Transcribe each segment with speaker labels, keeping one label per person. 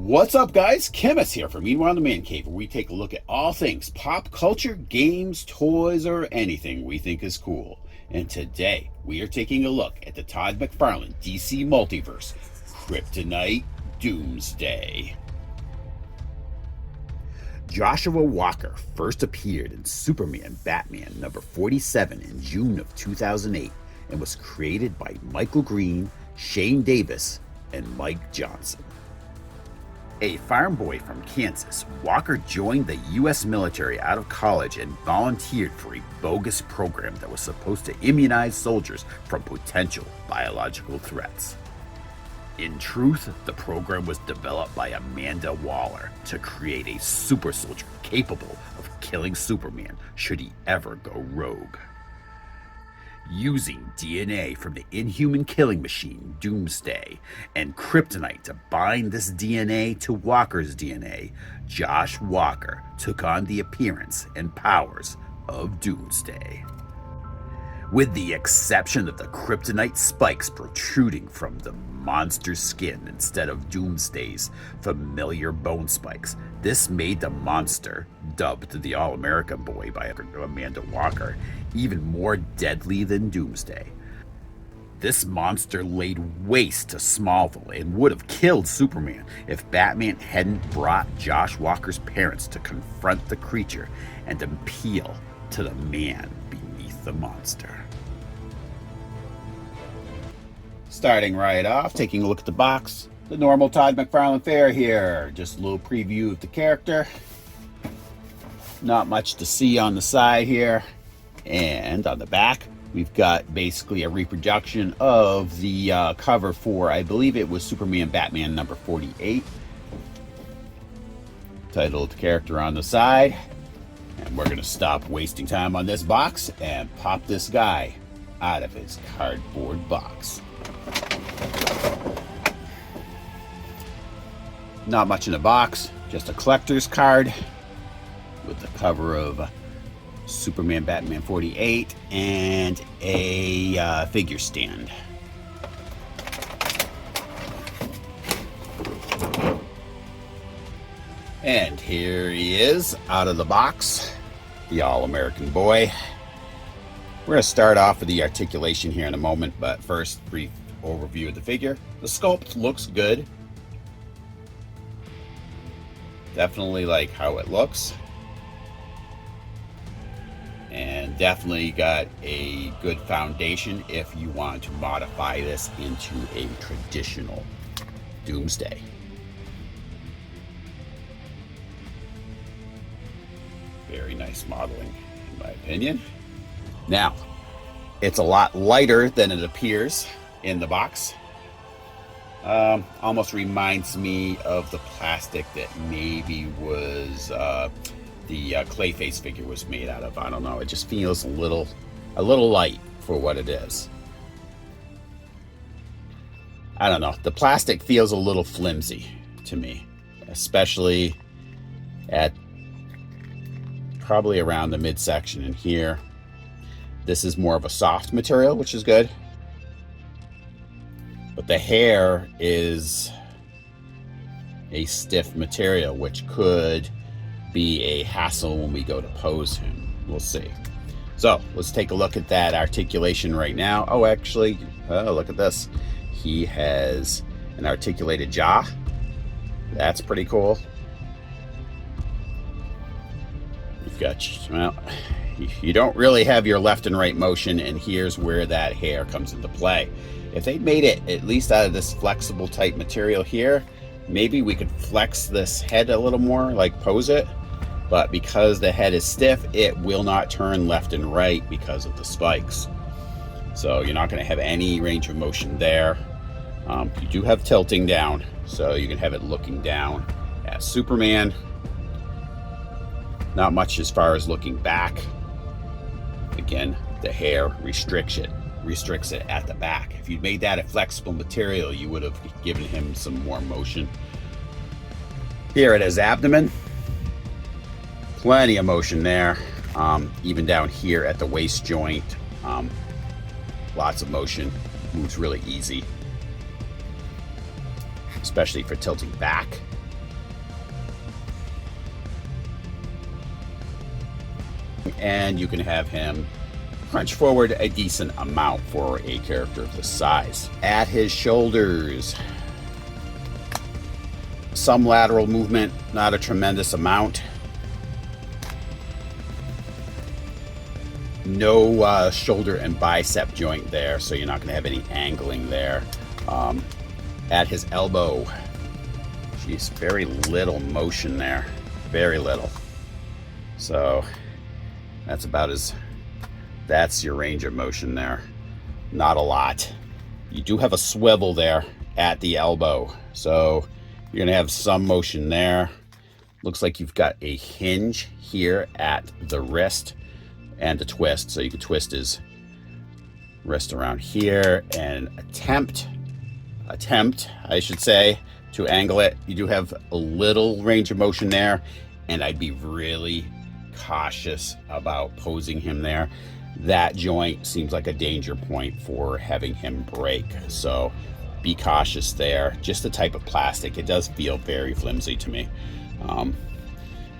Speaker 1: What's up, guys? Chemist here from Meanwhile the Man Cave, where we take a look at all things pop culture, games, toys, or anything we think is cool. And today, we are taking a look at the Todd McFarlane DC Multiverse, Kryptonite Doomsday. Joshua Walker first appeared in Superman Batman number 47 in June of 2008 and was created by Michael Green, Shane Davis, and Mike Johnson. A farm boy from Kansas, Walker joined the U.S. military out of college and volunteered for a bogus program that was supposed to immunize soldiers from potential biological threats. In truth, the program was developed by Amanda Waller to create a super soldier capable of killing Superman should he ever go rogue. Using DNA from the inhuman killing machine Doomsday and kryptonite to bind this DNA to Walker's DNA, Josh Walker took on the appearance and powers of Doomsday. With the exception of the kryptonite spikes protruding from the monster's skin instead of Doomsday's familiar bone spikes, this made the monster, dubbed the All-American Boy by Amanda Walker, even more deadly than Doomsday. This monster laid waste to Smallville and would have killed Superman if Batman hadn't brought Josh Walker's parents to confront the creature and appeal to the man beneath the monster. Starting right off, taking a look at the box, the normal Todd McFarlane fare here. Just a little preview of the character. Not much to see on the side here. And on the back, we've got basically a reproduction of the cover for, I believe it was Superman Batman number 48. Titled character on the side. And we're going to stop wasting time on this box and pop this guy out of his cardboard box. Not much in the box, just a collector's card with the cover of Superman Batman 48 and a figure stand. And here he is out of the box, the All-American Boy. We're going to start off with the articulation here in a moment, but first, brief overview of the figure. The sculpt looks good. Definitely like how it looks. And definitely got a good foundation if you want to modify this into a traditional Doomsday. Very nice modeling, in my opinion. Now, it's a lot lighter than it appears in the box. Almost reminds me of the plastic that maybe was the Clayface figure was made out of. I don't know. It just feels a little light for what it is. I don't know. The plastic feels a little flimsy to me, especially at probably around the midsection in here. This is more of a soft material, which is good. But the hair is a stiff material, which could be a hassle when we go to pose him. We'll see. So let's take a look at that articulation right now. Oh, actually, look at this. He has an articulated jaw. That's pretty cool. You've got, well, you don't really have your left and right motion, and here's where that hair comes into play. If they made it at least out of this flexible type material here, maybe we could flex this head a little more, like pose it. But because the head is stiff, it will not turn left and right because of the spikes. So you're not going to have any range of motion there. You do have tilting down, so you can have it looking down at Superman. Not much as far as looking back. Again, the hair restricts it at the back. If you'd made that a flexible material, you would have given him some more motion. Here at his abdomen, plenty of motion there. Even down here at the waist joint, lots of motion. Moves really easy, especially for tilting back. and you can have him crunch forward a decent amount for a character of this size. At his shoulders, some lateral movement, not a tremendous amount. No shoulder and bicep joint there, so you're not going to have any angling there. At his elbow, geez, very little motion there, very little. So that's your range of motion there. Not a lot. You do have a swivel there at the elbow, so you're gonna have some motion there. Looks like you've got a hinge here at the wrist and a twist, so you can twist his wrist around here and attempt, I should say, to angle it. You do have a little range of motion there, and I'd be really cautious about posing him there. That joint seems like a danger point for having him break, so be cautious there. Just the type of plastic, it does feel very flimsy to me,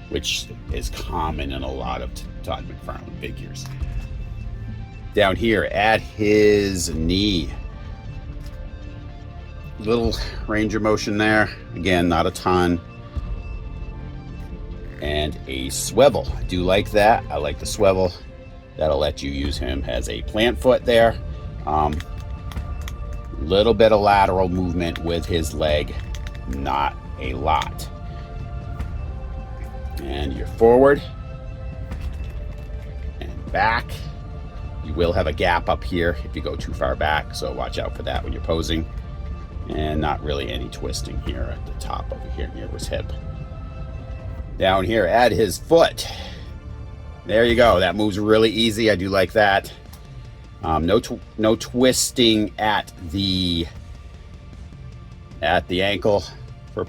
Speaker 1: which is common in a lot of Todd McFarlane figures. Down here at his knee, little range of motion there, again, not a ton. And a swivel, I do like that. I like the swivel. That'll let you use him as a plant foot there. Little bit of lateral movement with his leg, not a lot. And you're forward and back. You will have a gap up here if you go too far back, so watch out for that when you're posing. And not really any twisting here at the top over here near his hip. Down here at his foot, there you go. That moves really easy. I do like that. No twisting at the ankle for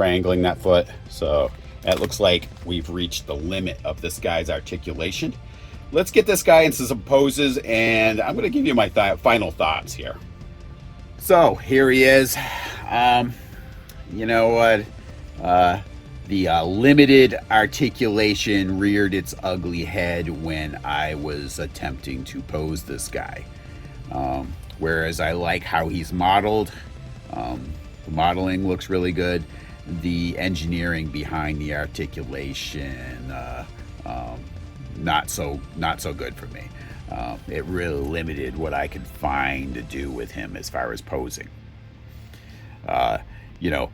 Speaker 1: angling that foot. So that looks like we've reached the limit of this guy's articulation. Let's get this guy into some poses, and I'm going to give you my final thoughts here. So here he is. You know what? The limited articulation reared its ugly head when I was attempting to pose this guy. Whereas I like how he's modeled. The modeling looks really good. The engineering behind the articulation, not so good for me. It really limited what I could find to do with him as far as posing. You know,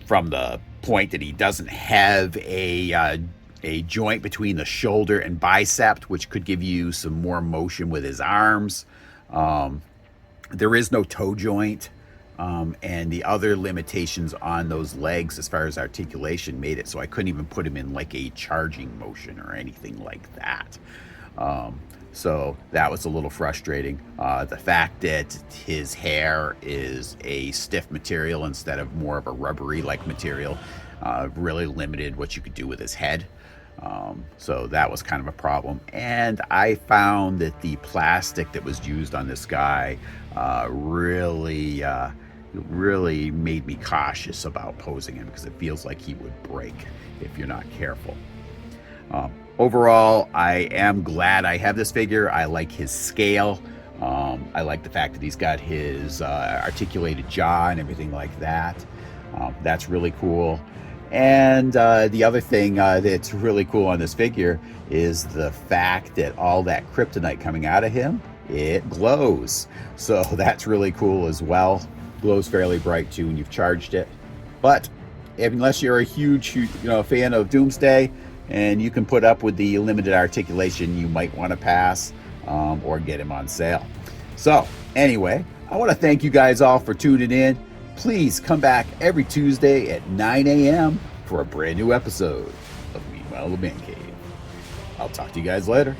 Speaker 1: from the point that he doesn't have a joint between the shoulder and bicep, which could give you some more motion with his arms. There is no toe joint, and the other limitations on those legs as far as articulation made it so I couldn't even put him in like a charging motion or anything like that. So that was a little frustrating. The fact that his hair is a stiff material instead of more of a rubbery like material really limited what you could do with his head. So that was kind of a problem. And I found that the plastic that was used on this guy really made me cautious about posing him, because it feels like he would break if you're not careful. Overall, I am glad I have this figure. I like his scale. I like the fact that he's got his articulated jaw and everything like that. That's really cool. And the other thing that's really cool on this figure is the fact that all that kryptonite coming out of him, it glows. So that's really cool as well. Glows fairly bright too when you've charged it. But unless you're a huge fan of Doomsday, and you can put up with the limited articulation, you might want to pass or get him on sale. So anyway, I want to thank you guys all for tuning in. Please come back every Tuesday at 9 a.m. for a brand new episode of Meanwhile the Man Cave. I'll talk to you guys later.